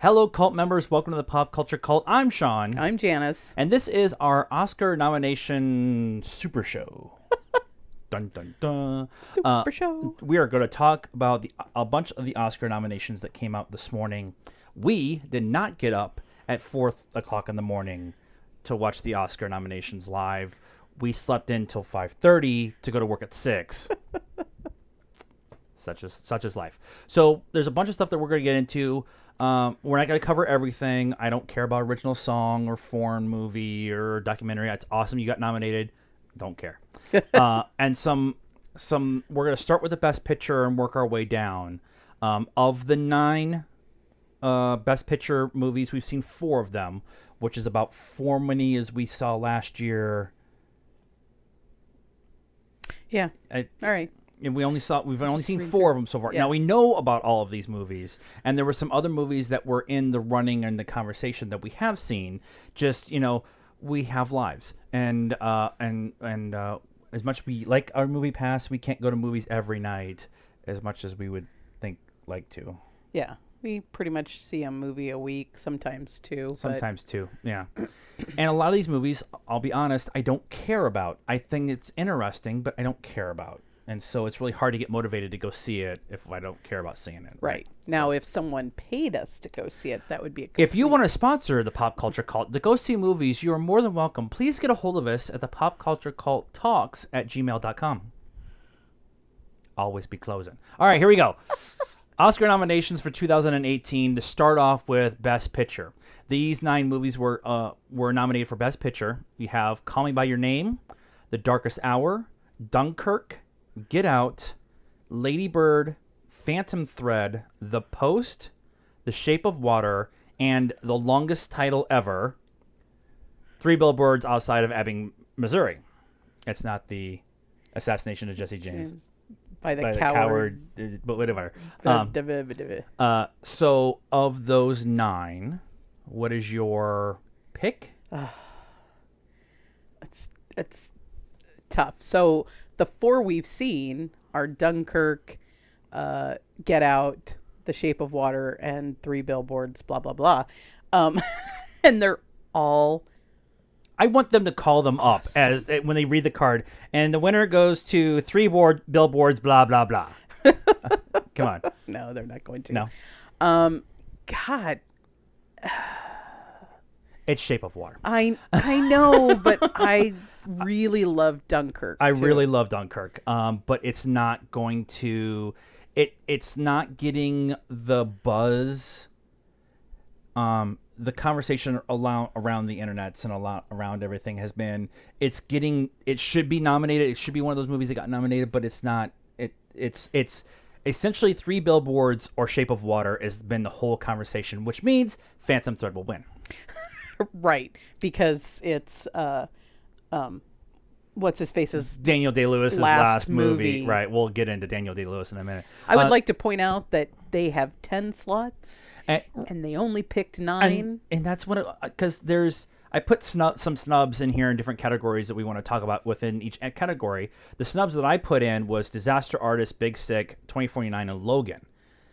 Hello, cult members. Welcome to the Pop Culture Cult. I'm Sean. I'm Janice. And this is our Oscar nomination super show. Dun, dun, dun. Super show. We are going to talk about a bunch of the Oscar nominations that came out this morning. We did not get up at 4 o'clock in the morning to watch the Oscar nominations live. We slept in till 5:30 to go to work at 6. Such is life. So there's a bunch of stuff that we're going to get into. We're not going to cover everything. I don't care about original song or foreign movie or documentary. It's awesome you got nominated. Don't care. And we're going to start with the Best Picture and work our way down. Of the 9 Best Picture movies, we've seen 4 of them, which is about 4 many as we saw last year. Yeah. All right. And we've only seen 4 of them so far. Yeah. Now we know about all of these movies, and there were some other movies that were in the running and the conversation that we have seen. Just we have lives, and as much as we like our movie pass, we can't go to movies every night as much as we would like to. Yeah, we pretty much see a movie a week, sometimes 2. Sometimes 2, yeah. And a lot of these movies, I'll be honest, I don't care about. I think it's interesting, but I don't care about. And so it's really hard to get motivated to go see it if I don't care about seeing it. Right. Now, if someone paid us to go see it, that would be If you want to sponsor the Pop Culture Cult to go see movies, you are more than welcome. Please get a hold of us at the popcultureculttalks@gmail.com. Always be closing. All right, here we go. Oscar nominations for 2018. To start off with Best Picture. These 9 movies were nominated for Best Picture. We have Call Me By Your Name, The Darkest Hour, Dunkirk, Get Out, Lady Bird, Phantom Thread, The Post, The Shape of Water, and the longest title ever, 3 Billboards Outside of Ebbing, Missouri. It's not the assassination of Jesse James. By the coward. But whatever. So of those 9, what is your pick? It's tough. So the 4 we've seen are Dunkirk, Get Out, The Shape of Water, and 3 Billboards, blah, blah, blah. And they're all... I want them to call them up as when they read the card. And the winner goes to 3 Billboards, blah, blah, blah. Come on. No, they're not going to. No. God. It's Shape of Water. I know, but I really love Dunkirk. I really love Dunkirk. But it's not going to... It's not getting the buzz... the conversation around the internets and around everything has been, it should be nominated. It should be one of those movies that got nominated, but it's not. It's essentially 3 Billboards or Shape of Water has been the whole conversation, which means Phantom Thread will win. Right, because it's what's his face's Daniel Day-Lewis's last movie. Right, we'll get into Daniel Day-Lewis in a minute. I would like to point out that they have 10 slots. And they only picked 9. And that's what, because I put some snubs in here in different categories that we want to talk about within each category. The snubs that I put in was Disaster Artist, Big Sick, 2049, and Logan.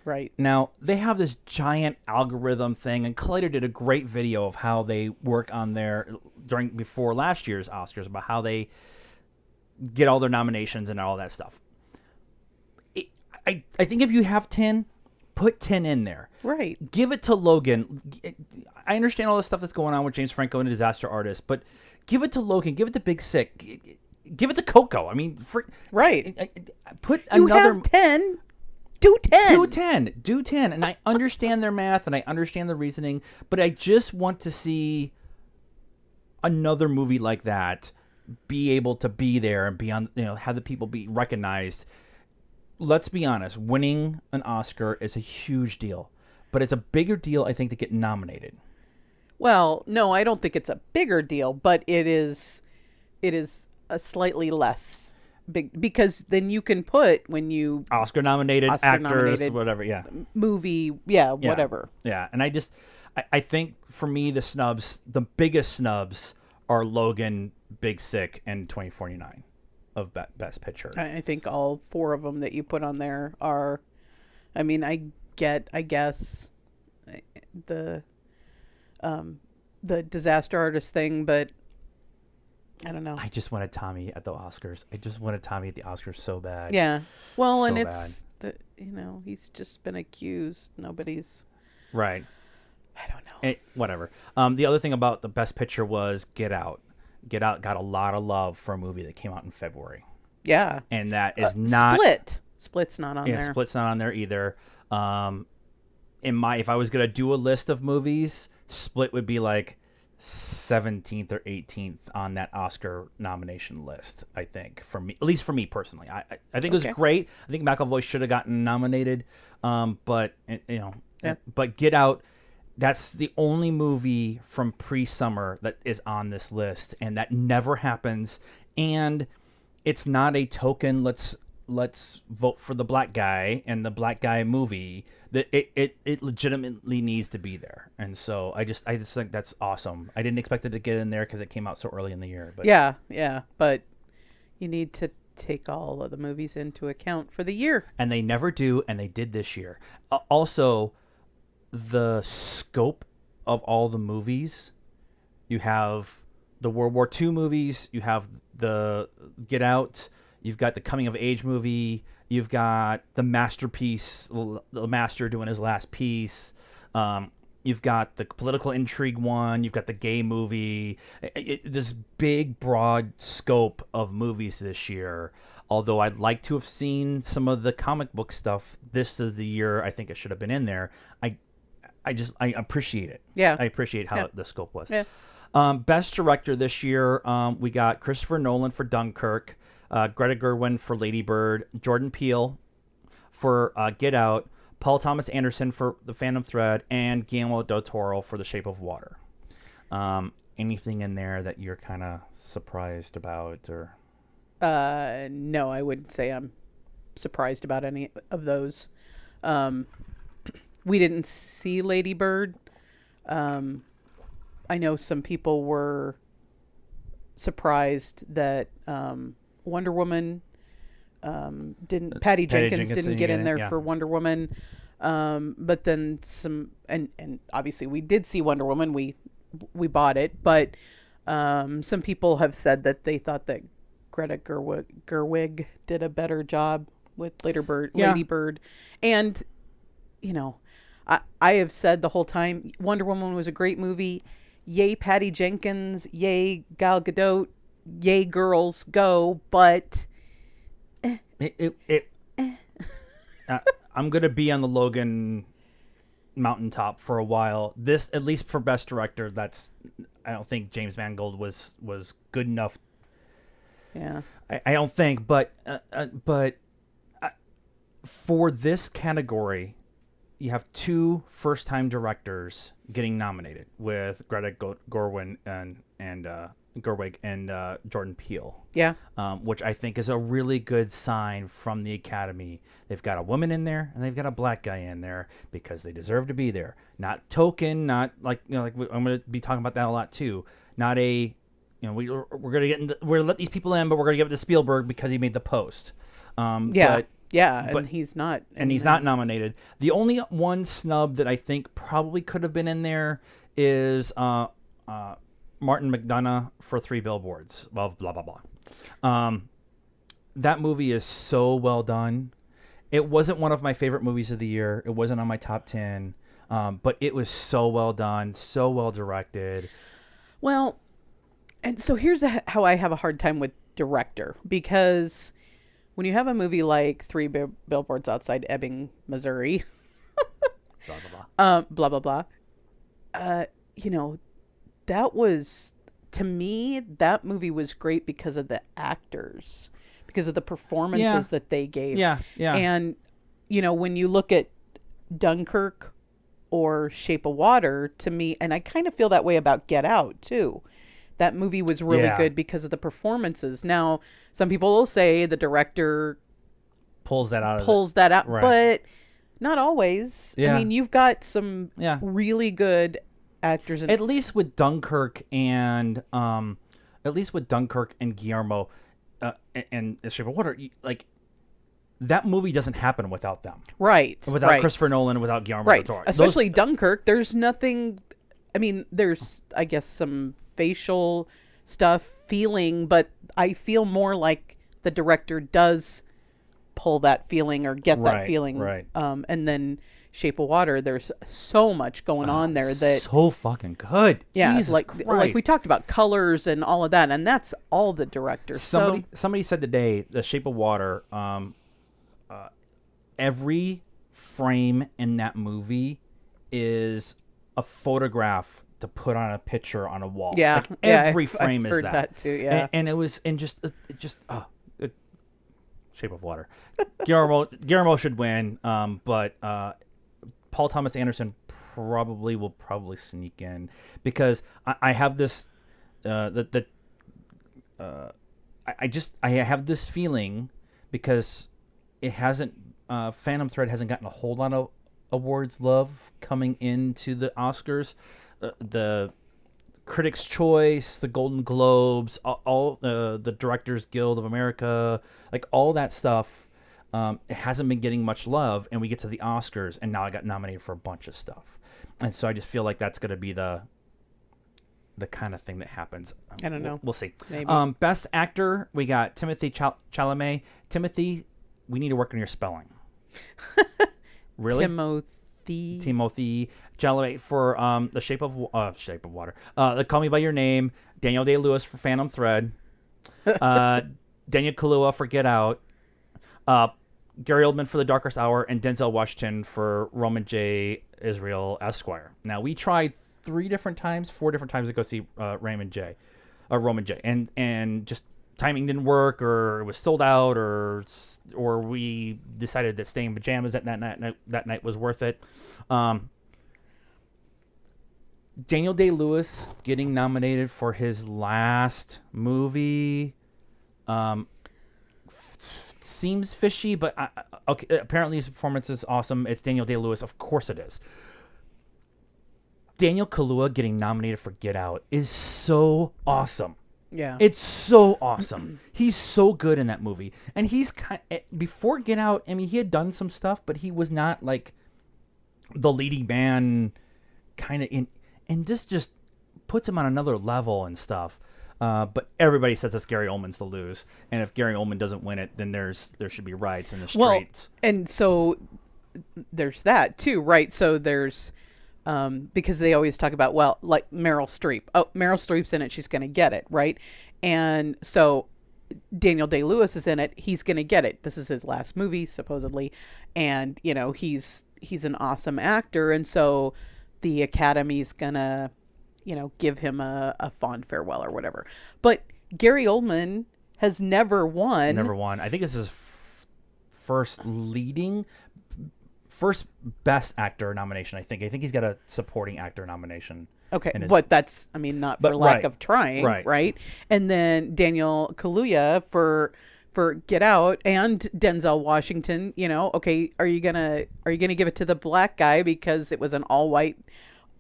Right. Now, they have this giant algorithm thing, and Collider did a great video of how they work on before last year's Oscars about how they get all their nominations and all that stuff. I think if you have 10, put 10 in there. Right. Give it to Logan. I understand all the stuff that's going on with James Franco and Disaster Artist, but give it to Logan. Give it to Big Sick. Give it to Coco. I mean, right. Put you another. Have 10. Do 10. Do 10. And I understand their math and I understand the reasoning, but I just want to see another movie like that be able to be there and be on. Have the people be recognized. Let's be honest, winning an Oscar is a huge deal, but it's a bigger deal, I think, to get nominated. Well, no, I don't think it's a bigger deal, but it is a slightly less big, because then you can put when you Oscar-nominated actors, whatever, yeah. Movie, whatever. Yeah, and I think for me, the biggest snubs are Logan, Big Sick, and 2049. Of Best Picture. I think all 4 of them that you put on there are, I mean, I guess the disaster artist thing, but I don't know. I just wanted Tommy at the Oscars. I just wanted Tommy at the Oscars so bad. Yeah. Well, So and bad. it's he's just been accused. Nobody's. Right. I don't know. Whatever. The other thing about the Best Picture was Get Out. Get Out got a lot of love for a movie that came out in February. Yeah. And that is not Split. Split's not on there. Split's not on there either. If I was gonna do a list of movies, Split would be like 17th or 18th on that Oscar nomination list. I think for me, at least for me personally, I think it was great. I think McAvoy should have gotten nominated, but but Get Out. That's the only movie from pre-summer that is on this list, and that never happens. And it's not a token. Let's vote for the black guy and the black guy movie. That it legitimately needs to be there, and so I just think that's awesome. I didn't expect it to get in there because it came out so early in the year. But yeah, but you need to take all of the movies into account for the year, and they never do, and they did this year. Also, the scope of all the movies. You have the World War II movies. You have the Get Out. You've got the coming of age movie. You've got the masterpiece, the master doing his last piece. You've got the political intrigue one. You've got the gay movie. This big, broad scope of movies this year. Although I'd like to have seen some of the comic book stuff. This is the year I think it should have been in there. I appreciate it. Yeah. I appreciate how the scope was. Yeah. Best director this year, we got Christopher Nolan for Dunkirk, Greta Gerwig for Lady Bird, Jordan Peele for Get Out, Paul Thomas Anderson for The Phantom Thread, and Guillermo del Toro for The Shape of Water. Anything in there that you're kind of surprised about, or? No, I wouldn't say I'm surprised about any of those. We didn't see Lady Bird. I know some people were surprised that Wonder Woman didn't. Patty Jenkins didn't get in there for Wonder Woman. But then some, and obviously we did see Wonder Woman. We bought it, but some people have said that they thought that Greta Gerwig did a better job with Lady Bird, and I have said the whole time Wonder Woman was a great movie. Yay, Patty Jenkins. Yay, Gal Gadot. Yay, girls, go. But I'm gonna be on the Logan mountaintop for a while. This, at least for Best Director, I don't think James Mangold was good enough. Yeah, I don't think, but for this category, you have two first-time directors getting nominated with Greta Gerwig and Jordan Peele. Yeah. Which I think is a really good sign from the Academy. They've got a woman in there and they've got a black guy in there because they deserve to be there. Not token, not like I'm going to be talking about that a lot too. Not a we're going to let these people in, but we're going to give it to Spielberg because he made The Post. But he's not. And he's not nominated. The only one snub that I think probably could have been in there is Martin McDonagh for 3 Billboards. Blah, blah, blah, blah. That movie is so well done. It wasn't one of my favorite movies of the year. It wasn't on my top 10. But it was so well done, so well directed. Well, and so here's how I have a hard time with director, because when you have a movie like 3 Billboards Outside Ebbing, Missouri, blah, blah, blah, blah, blah, that was, to me, that movie was great because of the actors, because of the performances that they gave. Yeah. And, when you look at Dunkirk or Shape of Water, to me, and I kind of feel that way about Get Out, too. That movie was really good because of the performances. Now, some people will say the director pulls that out, right. But not always. Yeah. I mean, you've got some really good actors. At least with Dunkirk and Guillermo and Shape of Water, that movie doesn't happen without them. Right. Without right. Christopher Nolan, without Guillermo Right. del Toro. Especially Dunkirk. There's nothing. I mean, there's, I guess, some facial stuff, feeling, but I feel more like the director does pull that feeling or get that feeling. Right. And then Shape of Water, there's so much going on there that. So fucking good. Yeah. Jesus like Christ. we talked about colors and all of that. And that's all the director. Somebody said today, The Shape of Water, every frame in that movie is a photograph to put on a picture on a wall. Yeah, like every frame I've is heard that. that too. Yeah, and it was Shape of Water. Guillermo should win, but Paul Thomas Anderson will sneak in because I have this I have this feeling because it hasn't Phantom Thread hasn't gotten a whole lot of awards love coming into the Oscars. The Critics' Choice, the Golden Globes, all the Directors Guild of America, like all that stuff, it hasn't been getting much love. And we get to the Oscars, and now I got nominated for a bunch of stuff, and so I just feel like that's going to be the kind of thing that happens. I don't know. We'll see. Maybe. Best Actor, we got Timothy Chalamet. Timothy, we need to work on your spelling. Really? Timothy Chalamet for The Shape of Water. Call Me by Your Name. Daniel Day-Lewis for Phantom Thread. Daniel Kaluuya for Get Out. Gary Oldman for The Darkest Hour, and Denzel Washington for Roman J. Israel Esquire. Now we tried 4 different times to go see Roman J, and just timing didn't work, or it was sold out, or we decided that staying in pajamas that night was worth it. Daniel Day-Lewis getting nominated for his last movie seems fishy, but okay. Apparently his performance is awesome. It's Daniel Day-Lewis, of course it is. Daniel Kaluuya getting nominated for Get Out is so awesome. Yeah, it's so awesome. He's so good in that movie, and he's before Get Out. I mean, he had done some stuff, but he was not like the leading man, kind of in, and this just puts him on another level and stuff. But everybody says it's Gary Oldman's to lose, and if Gary Oldman doesn't win it, then there should be riots in the streets. Well, and so there's that too, right? So there's. Because they always talk about, well, like Meryl Streep. Oh, Meryl Streep's in it. She's going to get it, right? And so Daniel Day-Lewis is in it. He's going to get it. This is his last movie, supposedly. And, he's an awesome actor. And so the Academy's going to, give him a fond farewell or whatever. But Gary Oldman has never won. I think this is first Best Actor nomination. I think he's got a Supporting Actor nomination. Okay, but that's, not for lack of trying, right? And then Daniel Kaluuya for Get Out, and Denzel Washington. Okay, are you gonna give it to the black guy because it was an all-white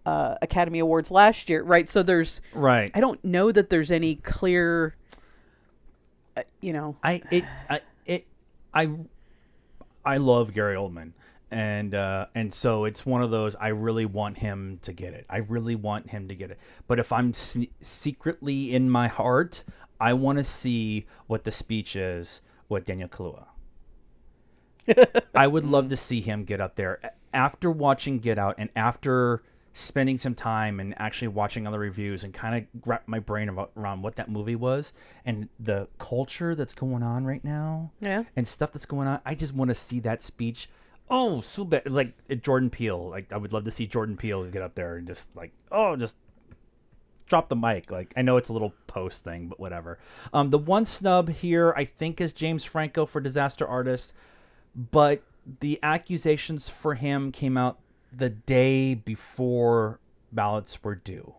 Academy Awards last year, right? So there's I don't know that there's any clear, I love Gary Oldman. And so it's one of those, I really want him to get it. But if I'm secretly in my heart, I want to see what the speech is with Daniel Kaluuya. I would love to see him get up there. After watching Get Out and after spending some time and actually watching other reviews and kind of wrap my brain around what that movie was and the culture that's going on right now, and stuff that's going on, I just want to see that speech. Oh, so bad. Like Jordan Peele. Like, I would love to see Jordan Peele get up there and just just drop the mic. Like, I know it's a little post thing, but whatever. The one snub here, I think, is James Franco for Disaster Artist, but the accusations for him came out the day before ballots were due.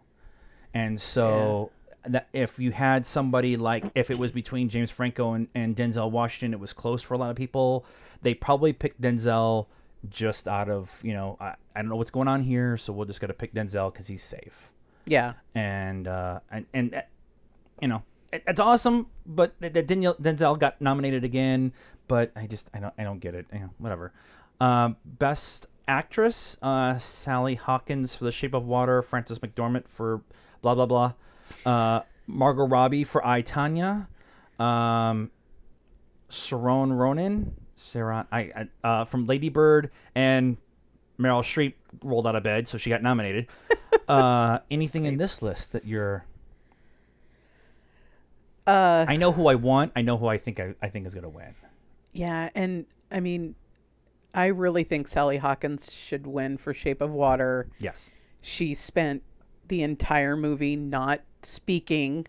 And so that if you had somebody like, if it was between James Franco and Denzel Washington, it was close for a lot of people. They probably picked Denzel just out of, I don't know what's going on here, so we'll just got to pick Denzel because he's safe. Yeah. And it's awesome, but that Denzel got nominated again. But I don't get it. Whatever. Best actress, Sally Hawkins for The Shape of Water, Frances McDormand for blah blah blah, Margot Robbie for I, Tonya, Sharon Ronan, from Lady Bird, and Meryl Streep rolled out of bed, so she got nominated. Anything in this list that you're? I know who I want. I know who I think is gonna win. Yeah, and I mean, I really think Sally Hawkins should win for Shape of Water. Yes. She spent the entire movie not speaking.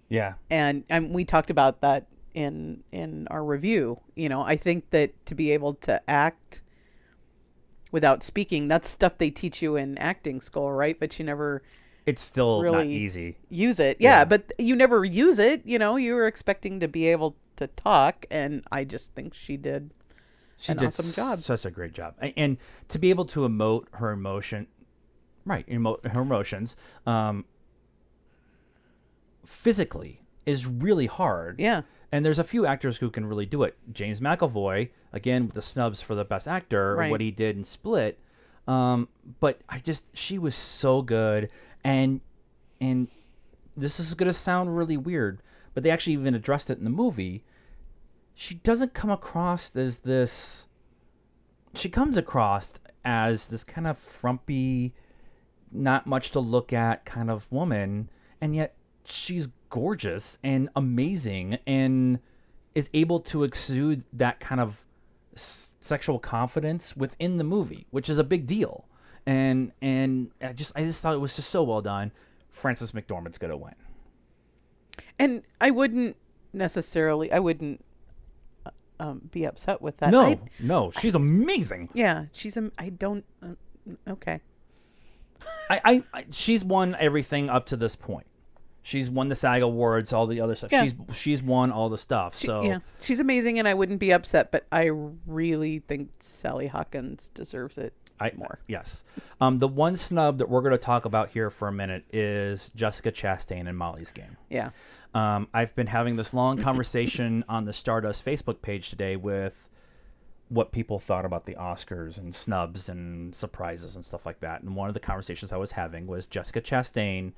Yeah. And we talked about that in our review. I think that to be able to act without speaking, that's stuff they teach you in acting school, right? But you never It's still really not easy. use it. Yeah, but you never use it. You were expecting to be able to talk, and I just think she did an awesome job. Such a great job. And to be able to emote her emotions physically is really hard. Yeah. And there's a few actors who can really do it. James McAvoy, again, with the snubs for the best actor, Right. what he did in Split. But she was so good. And this is going to sound really weird, but they actually even addressed it in the movie. She doesn't come across as this. She comes across as this kind of frumpy, not much to look at kind of woman, and yet she's gorgeous and amazing and is able to exude that kind of sexual confidence within the movie, which is a big deal. And I just thought it was just so well done. Frances McDormand's gonna win. And I wouldn't be upset with that. No, she's amazing. Yeah, I don't. Okay. She's won everything up to this point. She's won the SAG Awards, all the other stuff. Yeah. She's won all the stuff. Yeah, she's amazing, and I wouldn't be upset. But I really think Sally Hawkins deserves it more. Yes. The one snub that we're going to talk about here for a minute is Jessica Chastain in Molly's Game. Yeah. I've been having this long conversation on the Stardust Facebook page today with what people thought about the Oscars and snubs and surprises and stuff like that. And one of the conversations I was having was Jessica Chastain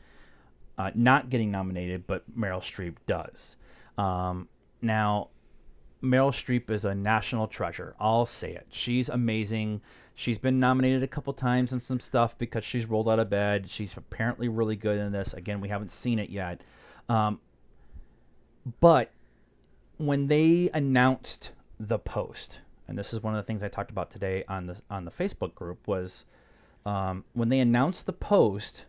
not getting nominated, but Meryl Streep does. Now, Meryl Streep is a national treasure. I'll say it. She's amazing. She's been nominated a couple times in some stuff because she's rolled out of bed. She's apparently really good in this. Again, we haven't seen it yet. But when they announced the post, and this is one of the things I talked about today on the Facebook group, was when they announced the post,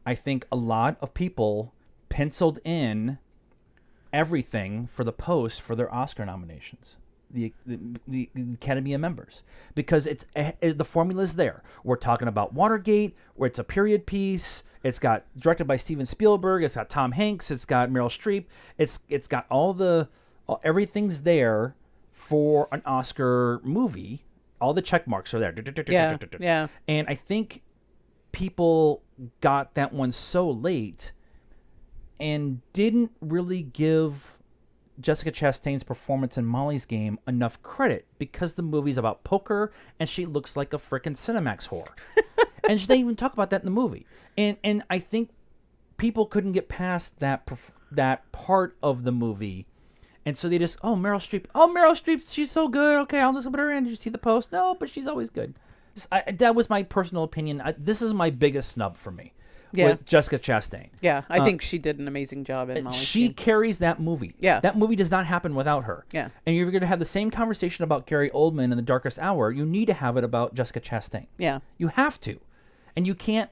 I think a lot of people penciled in everything for the post for their Oscar nominations, the Academy of members, because the formula is there. We're talking about Watergate, where it's a period piece. It's got directed by Steven Spielberg. It's got Tom Hanks. It's got Meryl Streep. It's got everything's there for an Oscar movie. All the check marks are there. Yeah. And I think people got that one so late and didn't really give Jessica Chastain's performance in Molly's Game enough credit because the movie's about poker and she looks like a frickin' Cinemax whore. And they even talk about that in the movie. And I think people couldn't get past that part of the movie. And so they just, Meryl Streep, she's so good. Okay, I'll just put her in. Did you see the post? No, but she's always good. That was my personal opinion. This is my biggest snub for me. Yeah. With Jessica Chastain. Yeah, I think she did an amazing job in Molly's She Game. carries that movie. Yeah. That movie does not happen without her. Yeah. And you're going to have the same conversation about Gary Oldman in The Darkest Hour. You need to have it about Jessica Chastain. Yeah. You have to. And you can't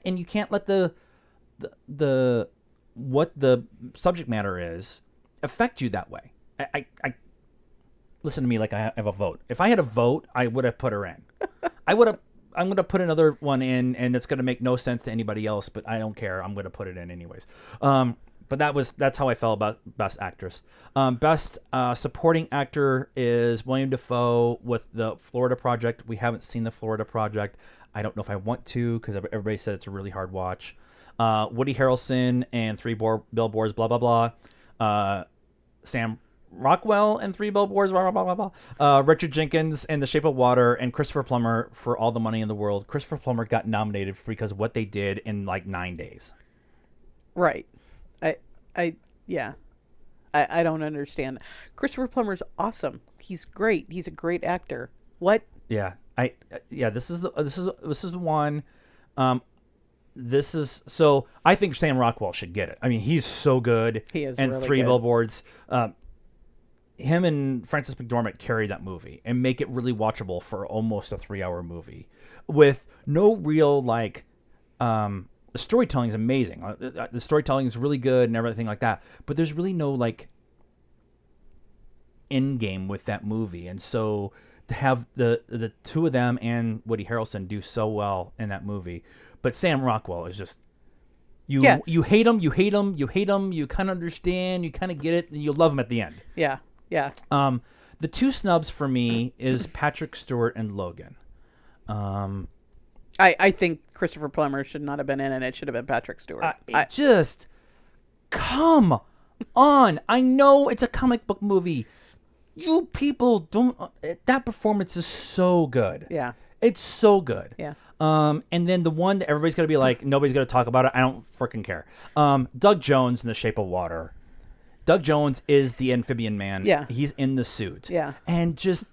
let the what the subject matter is affect you that way. I listen to me like I have a vote. If I had a vote, I would have put her in. I'm going to put another one in, and it's going to make no sense to anybody else, but I don't care. I'm going to put it in anyways. But that's how I felt about Best Actress. Best Supporting Actor is William Dafoe with The Florida Project. We haven't seen The Florida Project. I don't know if I want to because everybody said it's a really hard watch. Woody Harrelson and Three Billboards, blah, blah, blah. Sam Rockwell in Three Billboards, blah, blah, blah, blah, blah. Richard Jenkins in The Shape of Water, and Christopher Plummer for All the Money in the World. Christopher Plummer got nominated because of what they did in like 9 days. Right. Yeah. I don't understand. Christopher Plummer's awesome. He's great. He's a great actor. What? Yeah. This is the one. So I think Sam Rockwell should get it. I mean, he's so good. He is and really Three good. Billboards. Him and Frances McDormand carry that movie and make it really watchable for almost a 3-hour movie with no real like. The storytelling is amazing. The storytelling is really good and everything like that. But there's really no like end game with that movie, and so to have the two of them and Woody Harrelson do so well in that movie. But Sam Rockwell is just you hate him, you kind of understand, you kind of get it, and you love him at the end. Yeah. The two snubs for me is Patrick Stewart and Logan. I think Christopher Plummer should not have been in, and it should have been Patrick Stewart. Just come on. I know it's a comic book movie. You people don't. That performance is so good. Yeah. It's so good. Yeah. And then the one that everybody's gonna be like, nobody's gonna talk about it. I don't freaking care. Doug Jones in The Shape of Water. Doug Jones is the amphibian man. Yeah. He's in the suit. Yeah. And just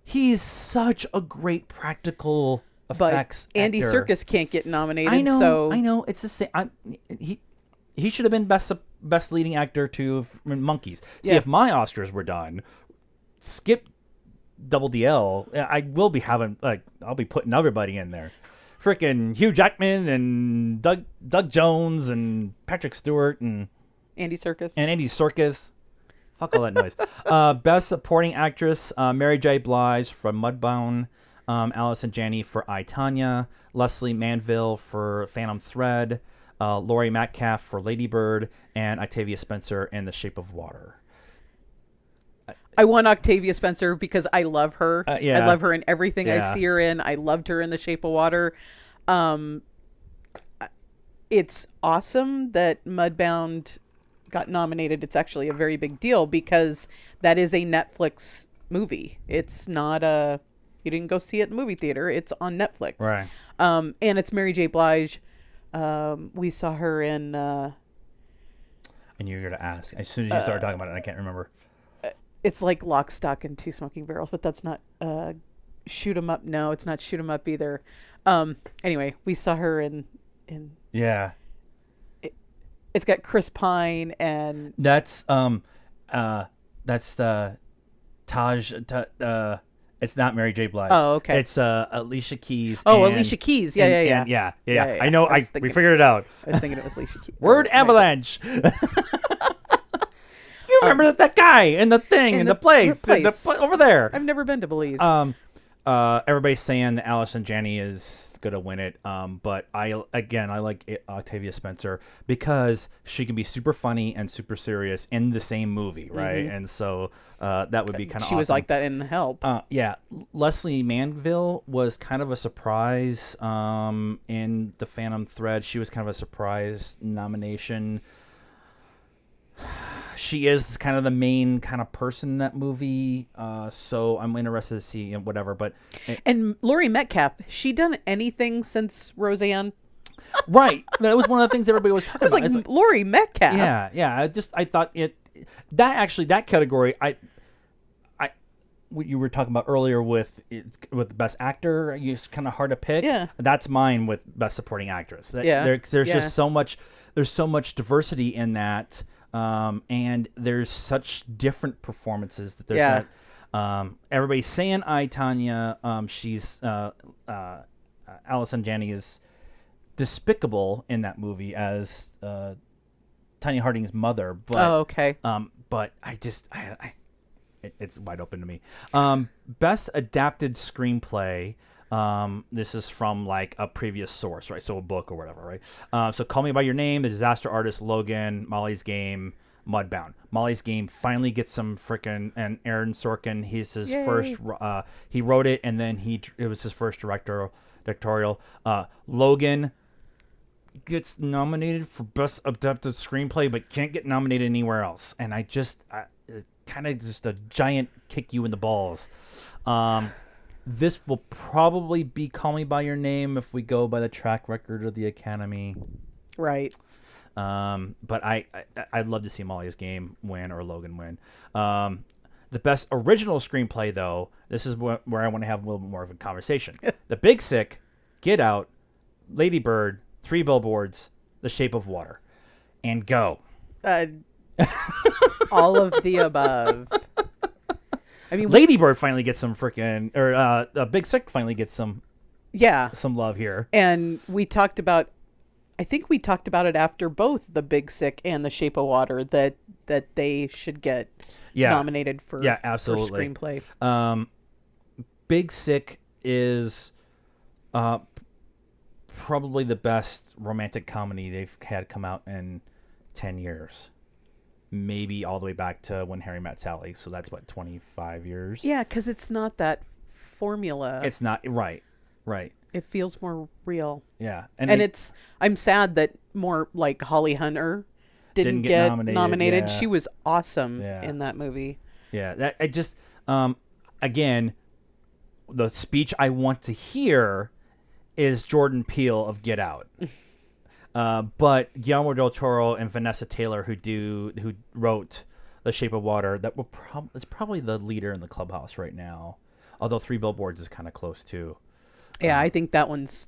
he's such a great practical effects But Andy actor. Serkis can't get nominated. I know. So I know. It's the same. He should have been best leading actor to Monkeys. See, Yeah. if my Oscars were done, skip Double DL. I will be having like I'll be putting everybody in there. Freaking Hugh Jackman and Doug Jones and Patrick Stewart and Andy Serkis. Andy Serkis. Fuck all that noise. Best supporting actress: Mary J. Blige for Mudbound. Allison Janney for I, Tonya, Leslie Manville for Phantom Thread, Laurie Metcalf for Lady Bird, and Octavia Spencer in The Shape of Water. I want Octavia Spencer because I love her. Yeah. I love her in everything Yeah. I see her in. I loved her in The Shape of Water. It's awesome that Mudbound got nominated. It's actually a very big deal because that is a Netflix movie. It's not you didn't go see it in the movie theater. It's on Netflix. Right. And it's Mary J. Blige. We saw her in. And you're going to ask. As soon as you start talking about it, I can't remember. It's like Lock, Stock, and Two Smoking Barrels, but that's not Shoot 'em Up. No, it's not Shoot 'em Up either. Anyway, we saw her in. Yeah. It's got Chris Pine and. That's the Taj. It's not Mary J. Blige. Oh, okay. It's Alicia Keys. Oh, and- Alicia Keys. and- Yeah. and- yeah. Yeah. I know. I was We thinking- figured it out. I was thinking it was Alicia Keys. Word avalanche. You remember that guy in the thing in the place, over there. I've never been to Belize. Everybody's saying that Allison Janney is gonna win it. But I like Octavia Spencer because she can be super funny and super serious in the same movie, right? And so that would be kind of. She was like that in Help. Yeah, Leslie Manville was kind of a surprise in The Phantom Thread. She was kind of a surprise nomination. She is kind of the main kind of person in that movie, so I'm interested to see whatever. But And Laurie Metcalf, she done anything since Roseanne? right, that was one of the things everybody was talking I was about. like, It's Laurie Metcalf. yeah. I thought that category. What you were talking about earlier with the best actor, it's kind of hard to pick. Yeah. That's mine with best supporting actress. There's just so much. There's so much diversity in that. And there's such different performances that there's not. Everybody's saying I, Tonya. She's Allison Janney is despicable in that movie as Tonya Harding's mother. But, okay. But it's wide open to me. Best adapted screenplay. This is from like a previous source, right? So a book or whatever, right? So Call Me by Your Name, The Disaster Artist, Logan, Molly's Game, Mudbound. Molly's Game finally gets some freaking, and Aaron Sorkin, he's his first, he wrote it and then it was his first directorial. Logan, gets nominated for Best Adapted Screenplay, but can't get nominated anywhere else. And kind of just a giant kick you in the balls. This will probably be Call Me by Your Name if we go by the track record of the Academy. Right. But I'd love to see Molly's Game win or Logan win. The best original screenplay, though, this is where I want to have a little bit more of a conversation. The Big Sick, Get Out, Lady Bird, Three Billboards, The Shape of Water, and go. All of the above. I mean, Lady Bird finally gets some freaking, or Big Sick finally gets some love here. And I think we talked about it after both The Big Sick and The Shape of Water that they should get nominated for absolutely. for screenplay. Big Sick is probably the best romantic comedy they've had come out in 10 years. Maybe all the way back to When Harry Met Sally. So that's, 25 years? Yeah, because it's not that formula. It's not, right. It feels more real. Yeah. I'm sad that more like Holly Hunter didn't get nominated. Yeah. She was awesome in that movie. Yeah. Again, the speech I want to hear is Jordan Peele of Get Out. But Guillermo del Toro and Vanessa Taylor, who wrote The Shape of Water, it's probably the leader in the clubhouse right now. Although Three Billboards is kind of close too. Yeah, I think that one's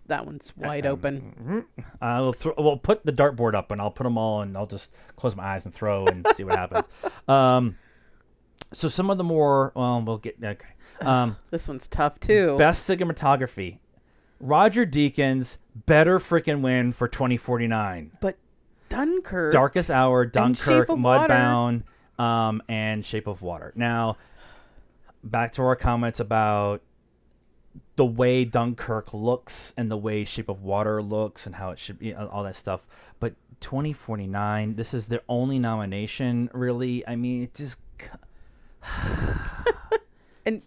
wide open. We'll put the dartboard up and I'll put them all and I'll just close my eyes and throw and see what happens. So some of the more we'll get okay. This one's tough too. Best cinematography. Roger Deakins better freaking win for 2049. But Dunkirk, Darkest Hour, Dunkirk, Shape of Mudbound, and Shape of Water. Now, back to our comments about the way Dunkirk looks and the way Shape of Water looks and how it should be, all that stuff. But 2049, this is their only nomination, really. I mean, it just... and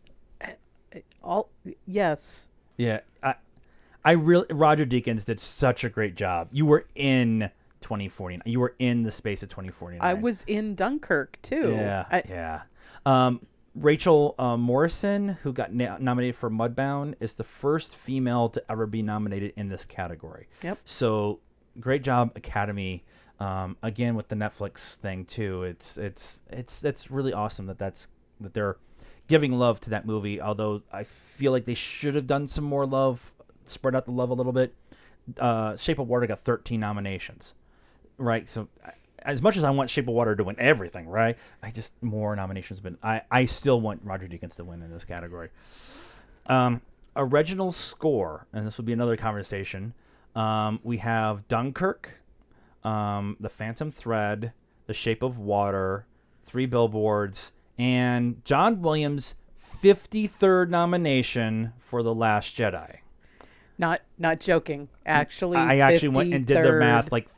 yes. Yeah, Roger Deakins did such a great job. You were in 2049. You were in the space of 2049. I was in Dunkirk too. Yeah. Rachel Morrison, who got nominated for Mudbound, is the first female to ever be nominated in this category. Yep. So great job, Academy. Again with the Netflix thing too. It's really awesome that they're giving love to that movie. Although I feel like they should have done some more love, spread out the love a little bit. Shape of Water got 13 nominations, right? So as much as I want Shape of Water to win everything, right? More nominations, but I still want Roger Deakins to win in this category. Original score, and this will be another conversation. We have Dunkirk, The Phantom Thread, The Shape of Water, Three Billboards, and John Williams' 53rd nomination for The Last Jedi. Not joking. Actually, I actually went and did the math like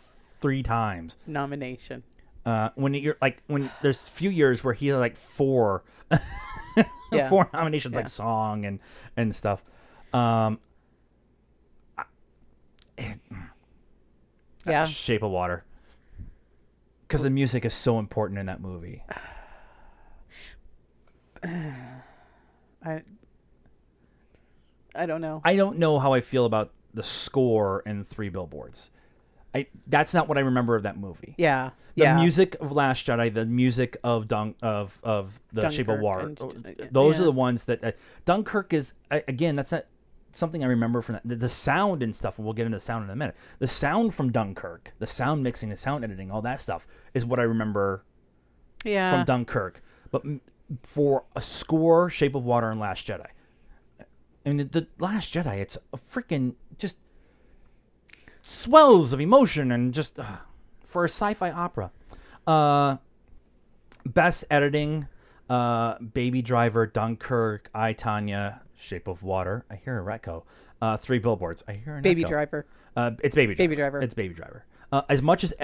3 times. Nomination. When there's few years where he had like 4 4 nominations, like song and stuff. Shape of Water, because the music is so important in that movie. I don't know. I don't know how I feel about the score in Three Billboards. That's not what I remember of that movie. Yeah. The music of Last Jedi, the music of the Shape of Water. Those are the ones that Dunkirk is. Again, that's not something I remember from that. The sound and stuff. And we'll get into sound in a minute. The sound from Dunkirk, the sound mixing, the sound editing, all that stuff is what I remember. From Dunkirk, but for a score, Shape of Water and Last Jedi. I mean, the Last Jedi, it's a freaking just swells of emotion and just for a sci-fi opera. Best editing, Baby Driver, Dunkirk, I, Tonya, Shape of Water. I hear a echo. Three Billboards. I hear an Baby echo. Driver. It's Baby Driver. Baby Driver. It's Baby Driver. As much as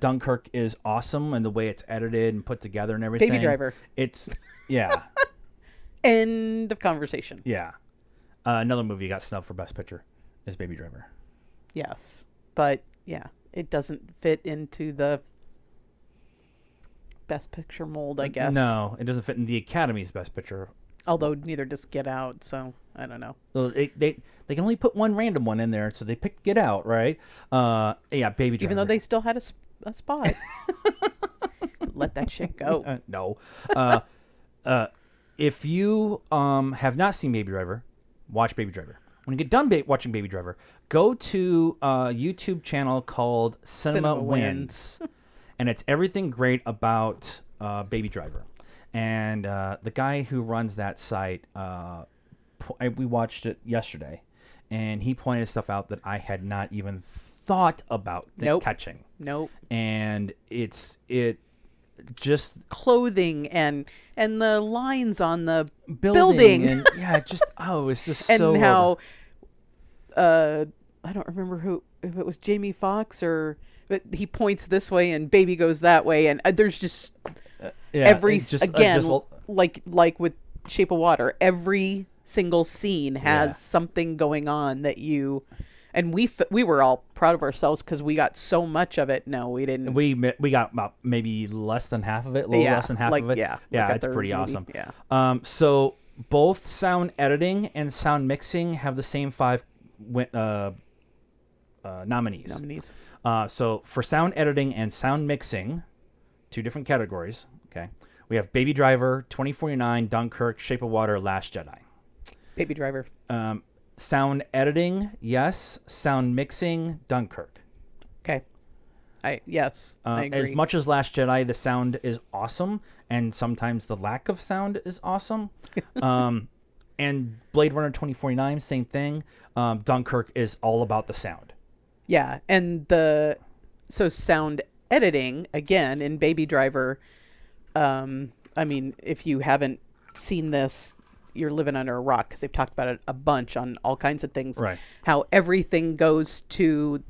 Dunkirk is awesome and the way it's edited and put together and everything. Baby Driver. It's, yeah. End of conversation. Yeah. Another movie got snubbed for Best Picture is Baby Driver. Yes. But yeah, it doesn't fit into the Best Picture mold, I guess. No, it doesn't fit in the Academy's Best Picture. Although neither does Get Out, so I don't know. So they can only put one random one in there, so they picked Get Out, right? Yeah, Baby Driver. Even though they still had a spot. Let that shit go. No. If you have not seen Baby Driver, watch Baby Driver. When you get done watching Baby Driver, go to a YouTube channel called Cinema Wins. And it's everything great about Baby Driver. And the guy who runs that site, we watched it yesterday, and he pointed stuff out that I had not even thought about catching. Nope. And it just clothing and the lines on the building. And yeah, just it's just and so how I don't remember if it was Jamie Foxx but he points this way and Baby goes that way, and there's just like with Shape of Water, every single scene has something going on that you. And we were all proud of ourselves because we got so much of it. No, we didn't. We got about maybe less than half of it, a little less than half of it. Yeah, it's pretty awesome. Yeah. So both sound editing and sound mixing have the same 5 nominees. So for sound editing and sound mixing, 2 different categories. Okay, we have Baby Driver, 2049, Dunkirk, Shape of Water, Last Jedi. Baby Driver. Sound editing, yes. Sound mixing, Dunkirk. Okay. I agree. As much as Last Jedi, the sound is awesome, and sometimes the lack of sound is awesome. And Blade Runner 2049, same thing. Dunkirk is all about the sound. Yeah, and so sound editing, again, in Baby Driver, I mean, if you haven't seen this, you're living under a rock, because they've talked about it a bunch on all kinds of things. Right. How everything goes to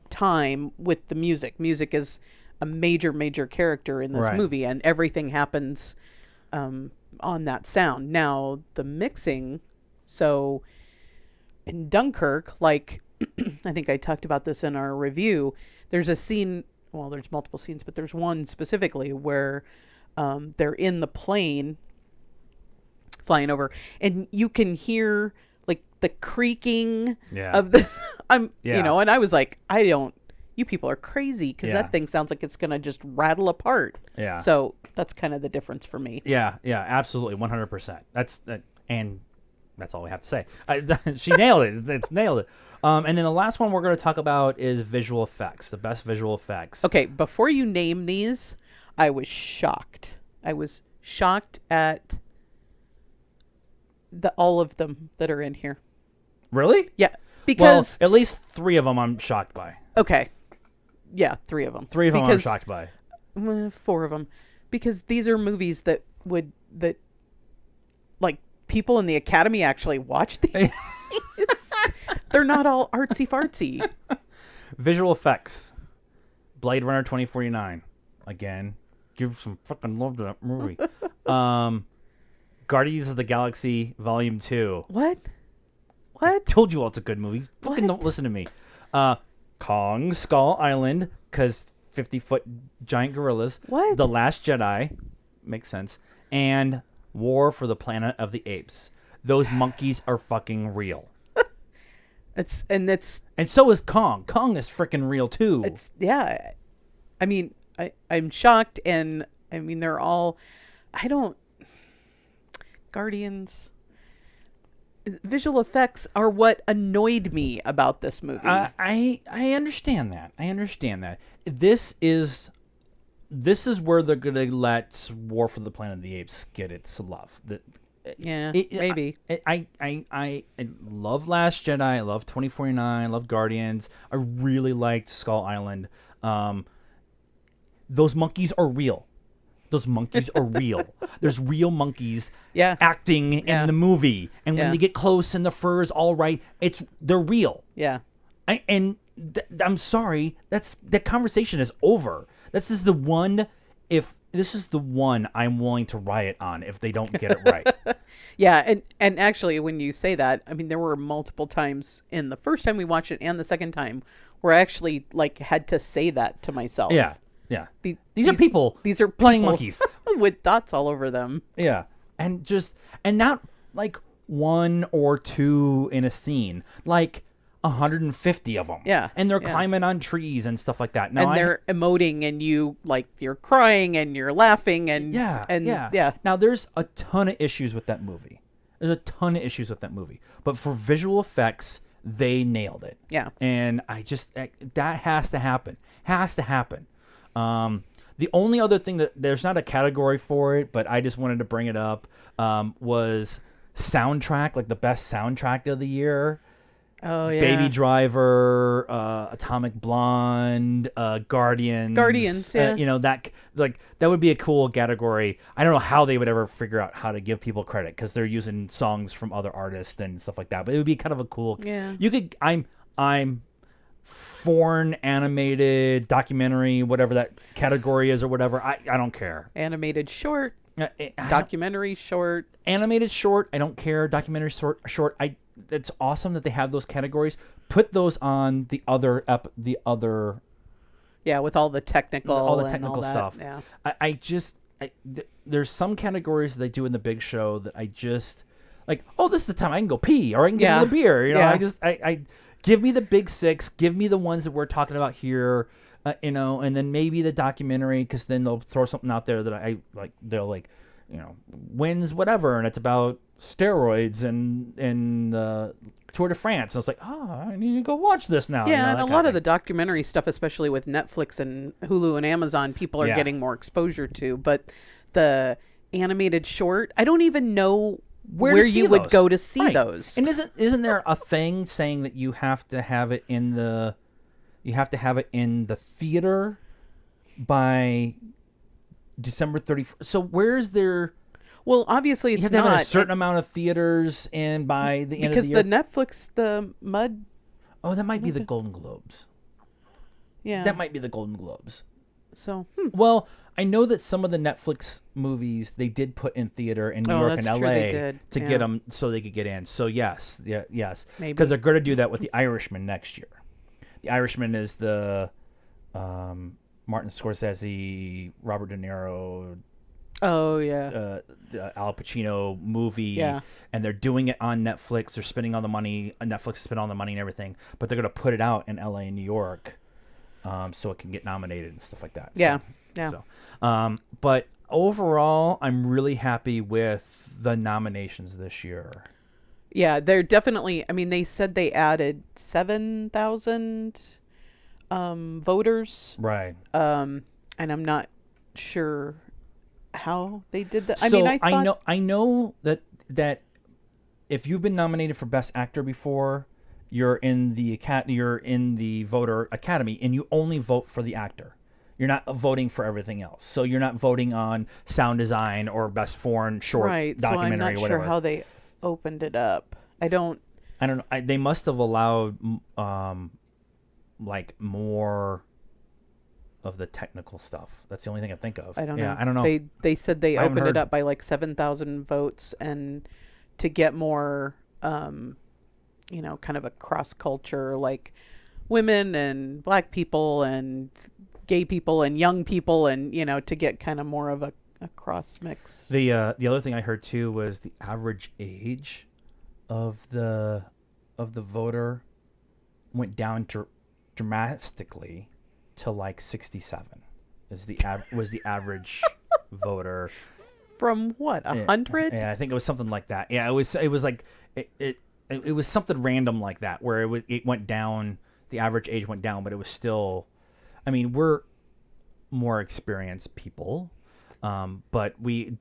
time with the music. Music is a major character in this movie, and everything happens on that sound. Now, the mixing, so in Dunkirk, like, I think I talked about this in our review, there's a scene, well, there's multiple scenes, but there's one specifically where they're in the plane flying over, and you can hear like the creaking of this. You know, and I was like, you people are crazy, because that thing sounds like it's gonna just rattle apart. Yeah. So that's kind of the difference for me. Yeah, absolutely, 100%. And that's all we have to say. She nailed it. It's nailed it. And then the last one we're going to talk about is visual effects, the best visual effects. Okay, before you name these, I was shocked. I was shocked at all of them that are in here. Really? Yeah, because at least 3 of them I'm shocked by. Okay, yeah, 3 of them. 3 of them I'm shocked by. 4 of them, because these are movies that like people in the Academy actually watch these. They're not all artsy fartsy. Visual effects. Blade Runner 2049. Again, give some fucking love to that movie. Guardians of the Galaxy Volume 2. What? Told you all it's a good movie. Fucking don't listen to me. Kong Skull Island, because 50-foot giant gorillas. What? The Last Jedi. Makes sense. And War for the Planet of the Apes. Those monkeys are fucking real. And so is Kong. Kong is freaking real too. I mean, I'm shocked, and I mean they're all. Guardians. Visual effects are what annoyed me about this movie. I understand that. This is where they're gonna let War for the Planet of the Apes get its love. Maybe. I love Last Jedi. I love 2049. I love Guardians. I really liked Skull Island. Those monkeys are real. There's real monkeys acting in the movie. And when they get close and the fur is all right, they're real. Yeah. I'm sorry. That conversation is over. This is the one I'm willing to riot on if they don't get it right. Yeah, and actually, when you say that, I mean, there were multiple times in the first time we watched it and the second time where I actually like had to say that to myself. Yeah. Yeah. The- These are people. These are playing people monkeys. with dots all over them. Yeah. And not like one or two in a scene, like 150 of them. Yeah, And they're yeah. climbing on trees and stuff like that. Now And they're emoting, and you're crying and you're laughing, and yeah. Now there's a ton of issues with that movie. But for visual effects, they nailed it. Yeah. And that has to happen. The only other thing that there's not a category for it, but I just wanted to bring it up, was soundtrack, like the best soundtrack of the year. Oh yeah. Baby Driver, Atomic Blonde, Guardians. Yeah. That would be a cool category. I don't know how they would ever figure out how to give people credit because they're using songs from other artists and stuff like that. But it would be kind of a cool. Yeah. You could. I'm foreign animated documentary, whatever that category is or whatever. I don't care. Animated short, I documentary short. Animated short, I don't care. Documentary short, it's awesome that they have those categories. Put those on the other Yeah, with all the technical and all that. stuff. Yeah. There's some categories that they do in the big show that I just like. Oh, this is the time I can go pee or I can get another beer. Yeah. I give me the big six. Give me the ones that we're talking about here. And then maybe the documentary, because then they'll throw something out there that I like. They'll like, wins whatever, and it's about steroids and the Tour de France. And I was like, I need to go watch this now. Yeah, and a lot of the documentary stuff, especially with Netflix and Hulu and Amazon, people are Yeah. getting more exposure to. But the animated short, I don't even know where to see you would those. go to see Right. those. And isn't there a thing saying that you have to have it in the theater by December 31st? So where's there? Well, obviously You it's have to have not a certain amount of theaters in by the end of because the year. the Netflix, the Mud. Oh, that might be the Golden Globes. Yeah. That might be the Golden Globes. So. Well, I know that some of the Netflix movies they did put in theater in New York and that's LA true, they did. to Yeah. get them so they could get in. So yes, Maybe. because they're going to do that with The Irishman next year. The Irishman is the Martin Scorsese, Robert De Niro, Oh yeah. Al Pacino movie, Yeah. and they're doing it on Netflix. They're spending all the money. Netflix spent all the money and everything, but they're going to put it out in LA and New York, so it can get nominated and stuff like that. Yeah. So, Yeah. but overall, I'm really happy with the nominations this year. Yeah, they're definitely. I mean, they said they added 7,000 voters, Right. and I'm not sure how they did that. I So mean, I thought, I know that if you've been nominated for Best Actor before, you're in the voter academy, and you only vote for the actor. You're not voting for everything else. So you're not voting on sound design or best foreign short right. So I'm documentary not or whatever. sure how they opened it up. I don't. I don't know. They must have allowed like more of the technical stuff. That's the only thing I think of. I don't know. I don't know. They said they I haven't opened it heard. up by like 7,000 votes, and to get more, kind of a cross culture, like women and black people and gay people and young people, and to get kind of more of a cross mix. The other thing I heard too was the average age of the voter went down dramatically to like 67. Was the average voter From what, 100? Yeah, I think it was something like that. Yeah, it was like it was something random like that where it went down. The average age went down, but it was still. I mean, we're more experienced people, but we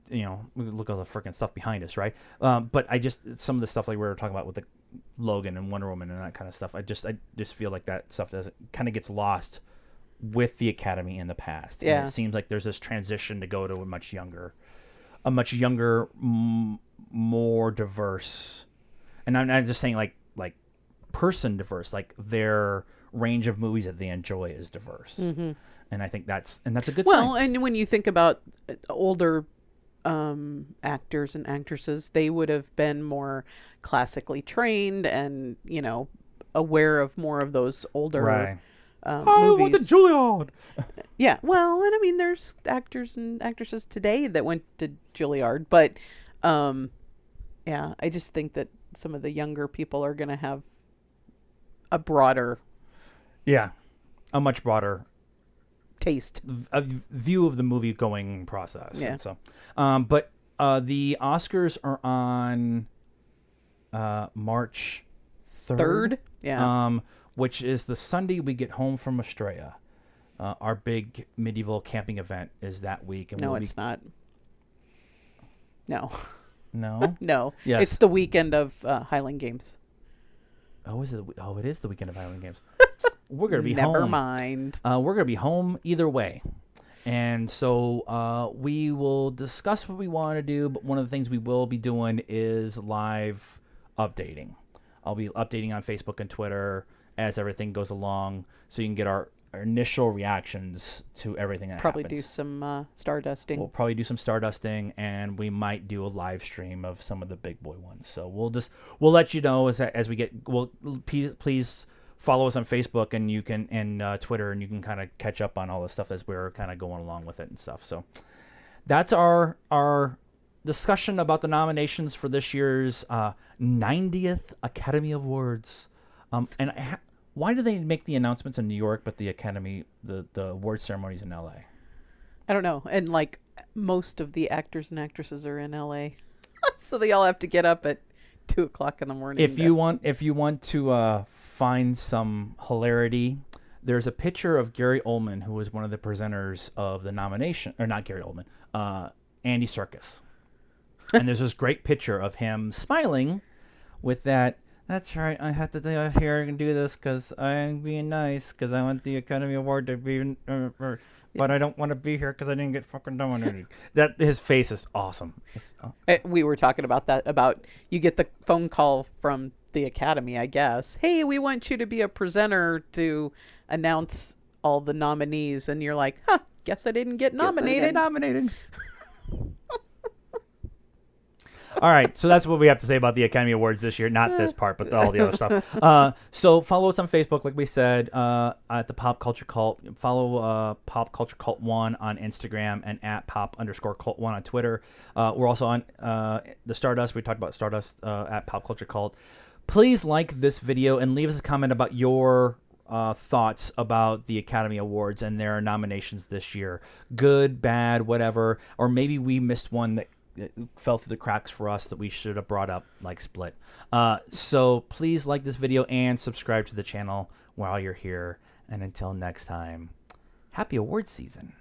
look at the freaking stuff behind us, right? But some of the stuff like we were talking about with the Logan and Wonder Woman and that kind of stuff. I just feel like that stuff kind of gets lost with the Academy in the past. Yeah. And it seems like there's this transition to go to a much younger, more diverse, and I'm not just saying like person diverse, like their range of movies that they enjoy is diverse. Mm-hmm. And I think that's a good Well, sign. and when you think about older actors and actresses, they would have been more classically trained and aware of more of those older Right. I went to movies. Juilliard. Yeah, well, and I mean, there's actors and actresses today that went to Juilliard, but um, yeah, I just think that some of the younger people are going to have a broader Yeah, a much broader taste. view of the movie going process. Yeah. And so, but the Oscars are on March 3rd. Third, yeah. Which is the Sunday we get home from Australia. Our big medieval camping event is that week. And No, we'll it's not. No, No? no. Yes. It's the weekend of Highland Games. Oh, is it? Oh, it is the weekend of Highland Games. We're going to be Never home. mind. We're going to be home either way. And so we will discuss what we want to do, but one of the things we will be doing is live updating. I'll be updating on Facebook and Twitter as everything goes along, so you can get our initial reactions to everything that Probably happens. do some stardusting. We'll probably do some stardusting, and we might do a live stream of some of the big boy ones. So we'll let you know as we get. Please follow us on Facebook and you can and Twitter, and you can kind of catch up on all the stuff as we're kind of going along with it and stuff. So that's our discussion about the nominations for this year's 90th Academy Awards. Why do they make the announcements in New York, but the Academy, the award ceremonies in LA? I don't know. And like most of the actors and actresses are in LA, so they all have to get up at 2:00 in the morning. If you want to find some hilarity, there's a picture of Gary Oldman, who was one of the presenters of the nomination, or not Gary Oldman, Andy Serkis, and there's this great picture of him smiling with that. That's right. I have to stay up here and do this because I'm being nice because I want the Academy Award to be, but I don't want to be here because I didn't get fucking nominated. That his face is awesome. We were talking about that. About you get the phone call from the Academy, I guess. Hey, we want you to be a presenter to announce all the nominees, and you're like, huh? Guess I didn't get nominated. All right, so that's what we have to say about the Academy Awards this year. Not this part, but all the other stuff. So follow us on Facebook, like we said, at the Pop Culture Cult. Follow Pop Culture Cult 1 on Instagram and at Pop_Cult 1 on Twitter. We're also on the Stardust. We talked about Stardust at Pop Culture Cult. Please like this video and leave us a comment about your thoughts about the Academy Awards and their nominations this year. Good, bad, whatever. Or maybe we missed one that fell through the cracks for us that we should have brought up, like Split. So please like this video and subscribe to the channel while you're here. And until next time, happy award season.